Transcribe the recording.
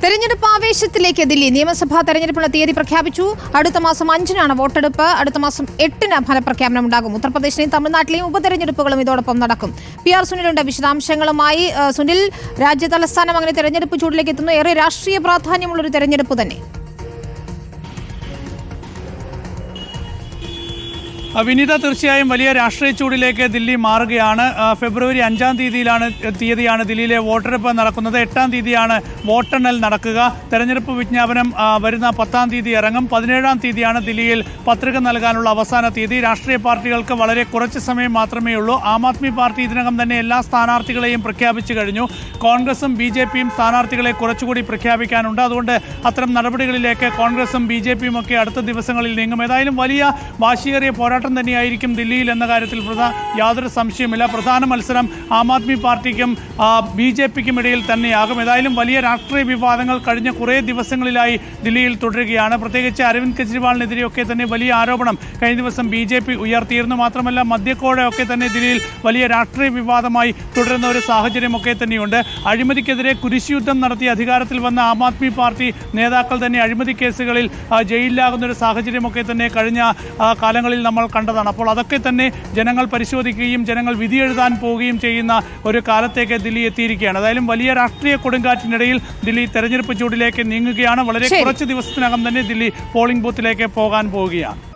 തെരഞ്ഞെടുപ്പ് ആവേശത്തിലേക്ക് ദില്ലി നിയമസഭാ തെരഞ്ഞെടുപ്പിനുള്ള തീയതി പ്രഖ്യാപിച്ചു. അടുത്ത മാസം 5-നാണ് വോട്ടെടുപ്പ്. അടുത്ത മാസം 8-ന് ഫലപ്രഖ്യാപനം ഉണ്ടാകും. ഉത്തർപ്രദേശിലെയും തമിഴ്നാട്ടിലെയും ഉപതെരഞ്ഞെടുപ്പുകളും ഇതോടൊപ്പം നടക്കും. PR സുനിലുണ്ട് വിശദാംശങ്ങളുമായി. സുനിൽ, രാജ്യ തലസ്ഥാനം അങ്ങനെ തെരഞ്ഞെടുപ്പ് ചൂടിലേക്ക് എത്തുന്നു. ഏറെ രാഷ്ട്രീയ പ്രാധാന്യമുള്ളൊരു തെരഞ്ഞെടുപ്പ് തന്നെ. വിനീത, തീർച്ചയായും വലിയ രാഷ്ട്രീയ ചൂടിലേക്ക് ദില്ലി മാറുകയാണ്. ഫെബ്രുവരി 5-ാം തീയതിയാണ് ദില്ലിയിലെ വോട്ടെടുപ്പ് നടക്കുന്നത്. 8-ാം തീയതിയാണ് വോട്ടെണ്ണൽ നടക്കുക. തെരഞ്ഞെടുപ്പ് വിജ്ഞാപനം വരുന്ന 10-ാം തീയതി ഇറങ്ങും. 17-ാം തീയതിയാണ് ദില്ലിയിൽ പത്രിക നൽകാനുള്ള അവസാന തീയതി. രാഷ്ട്രീയ പാർട്ടികൾക്ക് വളരെ കുറച്ച് സമയം മാത്രമേ ഉള്ളൂ. ആം ആദ്മി പാർട്ടി ഇതിനകം തന്നെ എല്ലാ സ്ഥാനാർത്ഥികളെയും പ്രഖ്യാപിച്ചു കഴിഞ്ഞു. കോൺഗ്രസും BJPയും സ്ഥാനാർത്ഥികളെ കുറച്ചുകൂടി പ്രഖ്യാപിക്കാനുണ്ട്. അതുകൊണ്ട് അത്തരം നടപടികളിലേക്ക് കോൺഗ്രസും BJPയും ഒക്കെ അടുത്ത ദിവസങ്ങളിൽ നീങ്ങും. ഏതായാലും വലിയ വാശിയേറിയ പോരാട്ടം തന്നെയായിരിക്കും ദില്ലിയിൽ എന്ന കാര്യത്തിൽ യാതൊരു സംശയമില്ല. പ്രധാന മത്സരം ആം ആദ്മി പാർട്ടിക്കും BJPക്കും ഇടയിൽ തന്നെയാകും. ഏതായാലും വലിയ രാഷ്ട്രീയ വിവാദങ്ങൾ കഴിഞ്ഞ കുറേ ദിവസങ്ങളിലായി ദില്ലിയിൽ തുടരുകയാണ്. പ്രത്യേകിച്ച് അരവിന്ദ് കെജ്രിവാളിനെതിരെയൊക്കെ തന്നെ വലിയ ആരോപണം കഴിഞ്ഞ ദിവസം BJP ഉയർത്തിയിരുന്നു. മാത്രമല്ല മദ്യക്കോഴയൊക്കെ തന്നെ ദില്ലിയിൽ വലിയ രാഷ്ട്രീയ വിവാദമായി തുടരുന്ന ഒരു സാഹചര്യമൊക്കെ തന്നെയുണ്ട്. അഴിമതിക്കെതിരെ കുരിശുയുദ്ധം നടത്തി അധികാരത്തിൽ വന്ന ആം ആദ്മി പാർട്ടി നേതാക്കൾ തന്നെ അഴിമതി കേസുകളിൽ ജയിലിലാകുന്ന ഒരു സാഹചര്യമൊക്കെ തന്നെ കഴിഞ്ഞ കാലങ്ങളിൽ നമ്മൾ കണ്ടതാണ്. അപ്പോൾ അതൊക്കെ തന്നെ ജനങ്ങൾ പരിശോധിക്കുകയും ജനങ്ങൾ വിധിയെഴുതാൻ പോവുകയും ചെയ്യുന്ന ഒരു കാലത്തേക്ക് ദില്ലി എത്തിയിരിക്കുകയാണ്. ഏതായാലും വലിയ രാഷ്ട്രീയ കൊടുങ്കാറ്റിനിടയിൽ ദില്ലി തെരഞ്ഞെടുപ്പ് ചൂടിലേക്ക് നീങ്ങുകയാണ്. വളരെ കുറച്ച് ദിവസത്തിനകം തന്നെ ദില്ലി പോളിംഗ് ബൂത്തിലേക്ക് പോകാൻ പോവുകയാണ്.